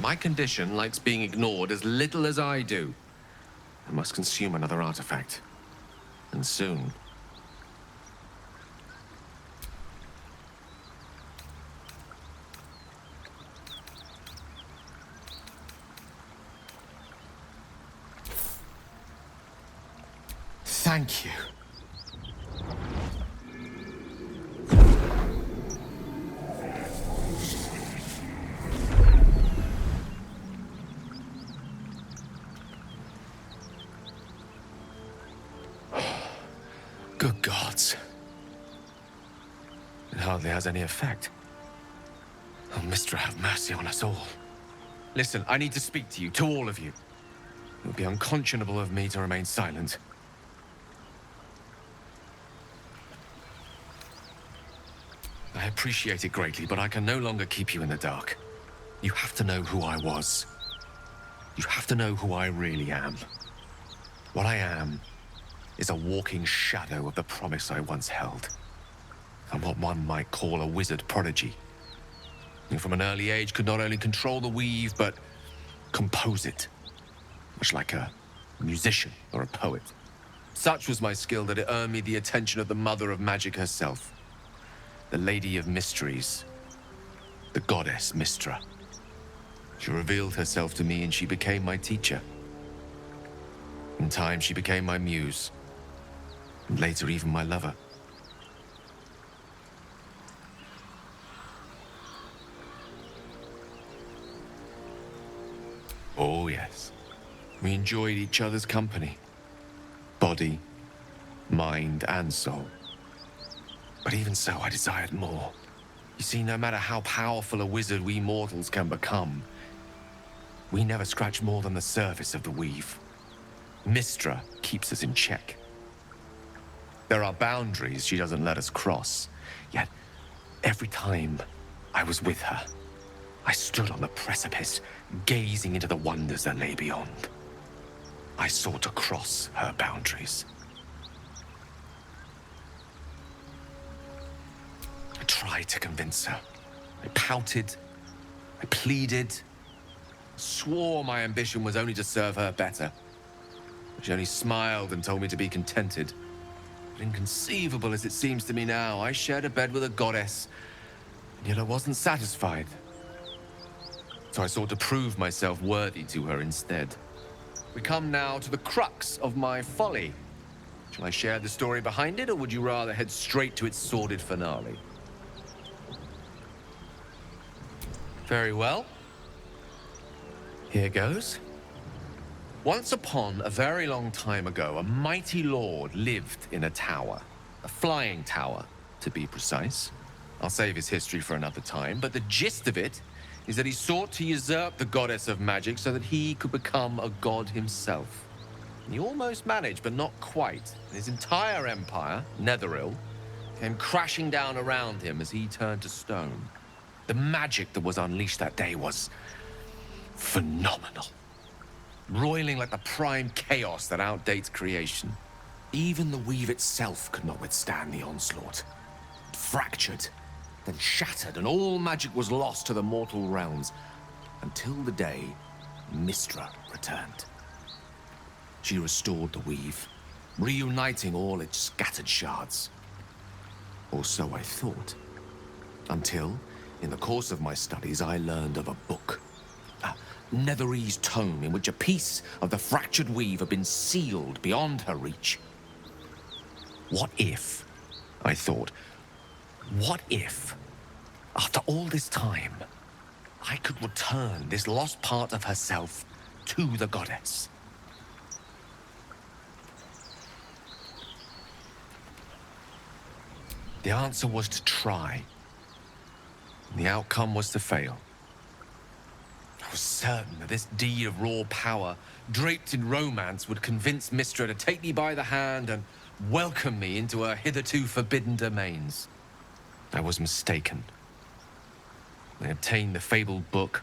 My condition likes being ignored as little as I do. I must consume another artifact. And soon. Thank you. Good gods. It hardly has any effect. Oh, Mistra, have mercy on us all. Listen, I need to speak to you, to all of you. It would be unconscionable of me to remain silent. I appreciate it greatly, but I can no longer keep you in the dark. You have to know who I was. You have to know who I really am. What I am is a walking shadow of the promise I once held. I'm what one might call a wizard prodigy. And from an early age could not only control the weave, but compose it. Much like a musician or a poet. Such was my skill that it earned me the attention of the mother of magic herself. The Lady of Mysteries. The goddess Mistra. She revealed herself to me and she became my teacher. In time, she became my muse. And later, even my lover. Oh, yes. We enjoyed each other's company. Body, mind, and soul. But even so, I desired more. You see, no matter how powerful a wizard we mortals can become, we never scratch more than the surface of the weave. Mistra keeps us in check. There are boundaries she doesn't let us cross. Yet, every time I was with her, I stood on the precipice, gazing into the wonders that lay beyond. I sought to cross her boundaries. I tried to convince her. I pouted. I pleaded. Swore my ambition was only to serve her better. She only smiled and told me to be contented. But inconceivable as it seems to me now, I shared a bed with a goddess, and yet I wasn't satisfied. So I sought to prove myself worthy to her instead. We come now to the crux of my folly. Shall I share the story behind it, or would you rather head straight to its sordid finale? Very well. Here goes. Once upon a very long time ago, a mighty lord lived in a tower. A flying tower, to be precise. I'll save his history for another time, but the gist of it is that he sought to usurp the goddess of magic so that he could become a god himself. He almost managed, but not quite. His entire empire, Netheril, came crashing down around him as he turned to stone. The magic that was unleashed that day was phenomenal. Roiling like the prime chaos that outdates creation. Even the weave itself could not withstand the onslaught. It fractured, then shattered, and all magic was lost to the mortal realms, until the day Mistra returned. She restored the weave, reuniting all its scattered shards. Or so I thought. Until, in the course of my studies, I learned of a book. Netherese tome in which a piece of the fractured weave had been sealed beyond her reach. What if, I thought, what if, after all this time, I could return this lost part of herself to the goddess? The answer was to try. The outcome was to fail. I was certain that this deed of raw power, draped in romance, would convince Mistra to take me by the hand and welcome me into her hitherto forbidden domains. I was mistaken. I obtained the fabled book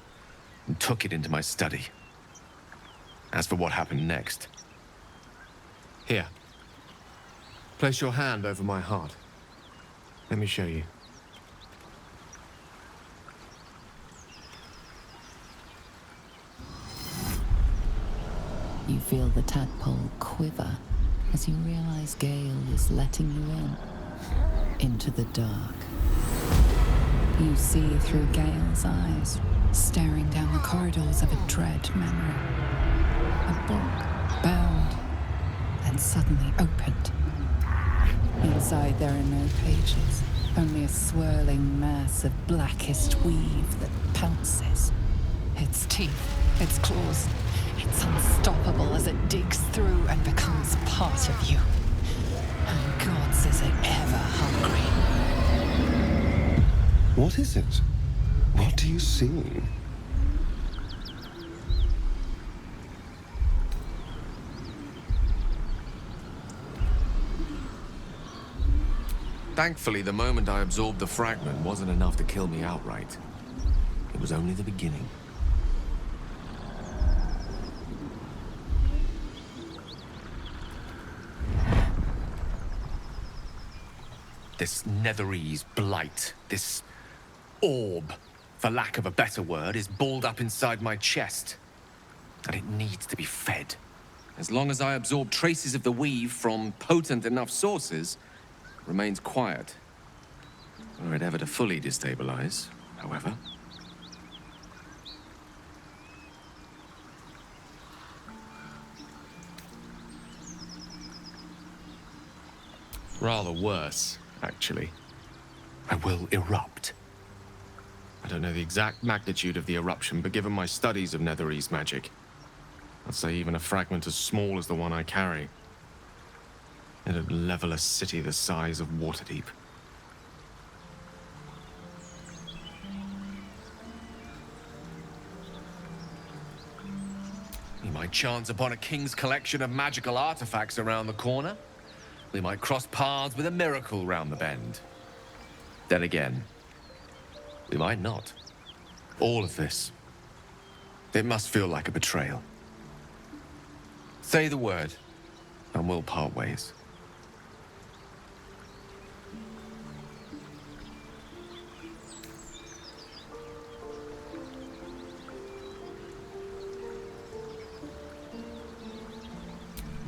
and took it into my study. As for what happened next... Here. Place your hand over my heart. Let me show you. You feel the tadpole quiver as you realize Gale is letting you into the dark. You see through Gale's eyes, staring down the corridors of a dread manor. A book, bound, and suddenly opened. Inside there are no pages, only a swirling mass of blackest weave that pounces. Its teeth, its claws, it's unstoppable as it digs through and becomes part of you. And gods, is it ever hungry. What is it? What do you see? Thankfully, the moment I absorbed the fragment wasn't enough to kill me outright. It was only the beginning. This Netherese blight, this orb, for lack of a better word, is balled up inside my chest. And it needs to be fed. As long as I absorb traces of the weave from potent enough sources, it remains quiet. Were it ever to fully destabilize, however. Rather worse, actually. I will erupt. I don't know the exact magnitude of the eruption, but given my studies of Netherese magic, I'd say even a fragment as small as the one I carry, it'd level a city the size of Waterdeep. We might chance upon a king's collection of magical artifacts around the corner. We might cross paths with a miracle round the bend. Then again, we might not. All of this, it must feel like a betrayal. Say the word, and we'll part ways.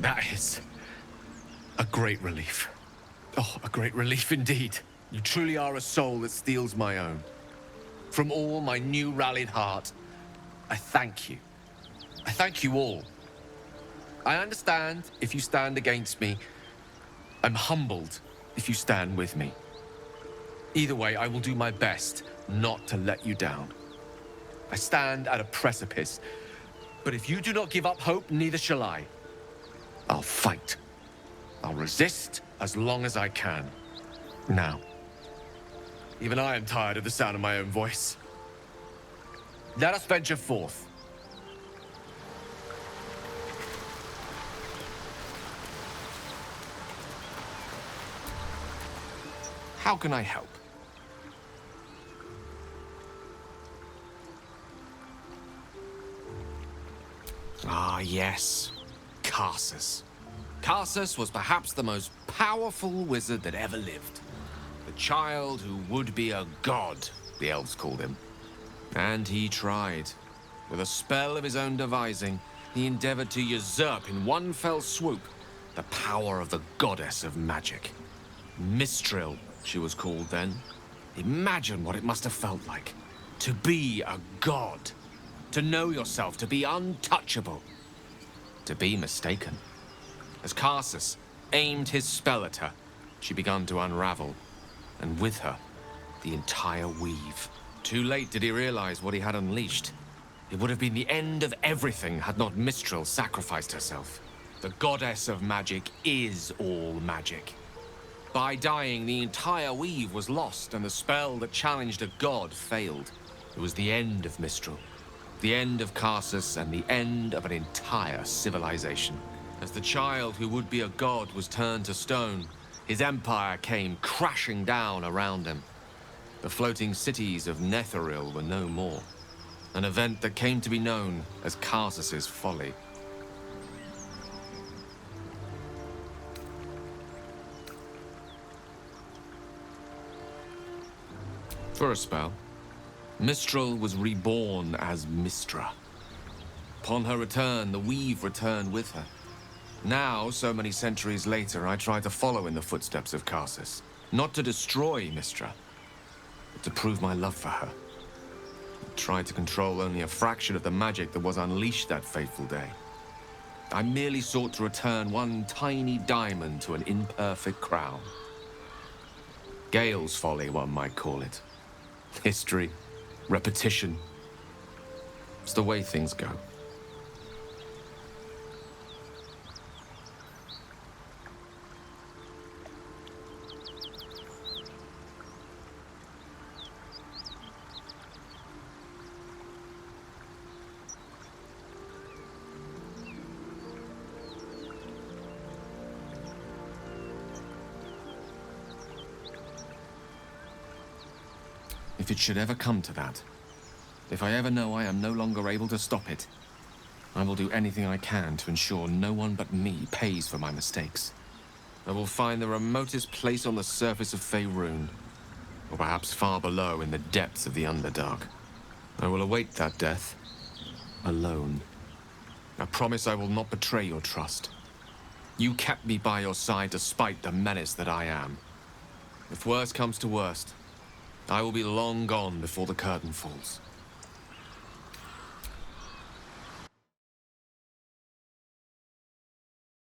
That is a great relief. Oh, a great relief indeed. You truly are a soul that steals my own. From all my new rallied heart, I thank you. I thank you all. I understand if you stand against me. I'm humbled if you stand with me. Either way, I will do my best not to let you down. I stand at a precipice, but if you do not give up hope, neither shall I. I'll fight. I'll resist as long as I can. Now, even I am tired of the sound of my own voice. Let us venture forth. How can I help? Ah, yes. Karsus. Karsus was perhaps the most powerful wizard that ever lived. The child who would be a god, the elves called him. And he tried. With a spell of his own devising, he endeavored to usurp in one fell swoop the power of the goddess of magic. Mistral, she was called then. Imagine what it must have felt like. To be a god. To know yourself, to be untouchable. To be mistaken. As Karsus aimed his spell at her, she began to unravel. And with her, the entire weave. Too late did he realize what he had unleashed. It would have been the end of everything had not Mistral sacrificed herself. The goddess of magic is all magic. By dying, the entire weave was lost, and the spell that challenged a god failed. It was the end of Mistral. The end of Karsus, and the end of an entire civilization. As the child who would be a god was turned to stone, his empire came crashing down around him. The floating cities of Netheril were no more. An event that came to be known as Karsus's folly. For a spell, Mistral was reborn as Mistra. Upon her return, the weave returned with her. Now, so many centuries later, I try to follow in the footsteps of Karsus. Not to destroy Mistra, but to prove my love for her. I tried to control only a fraction of the magic that was unleashed that fateful day. I merely sought to return one tiny diamond to an imperfect crown. Gale's folly, one might call it. History, repetition. It's the way things go. If it should ever come to that, if I ever know I am no longer able to stop it, I will do anything I can to ensure no one but me pays for my mistakes. I will find the remotest place on the surface of Faerun, or perhaps far below in the depths of the Underdark. I will await that death, alone. I promise I will not betray your trust. You kept me by your side despite the menace that I am. If worst comes to worst, I will be long gone before the curtain falls.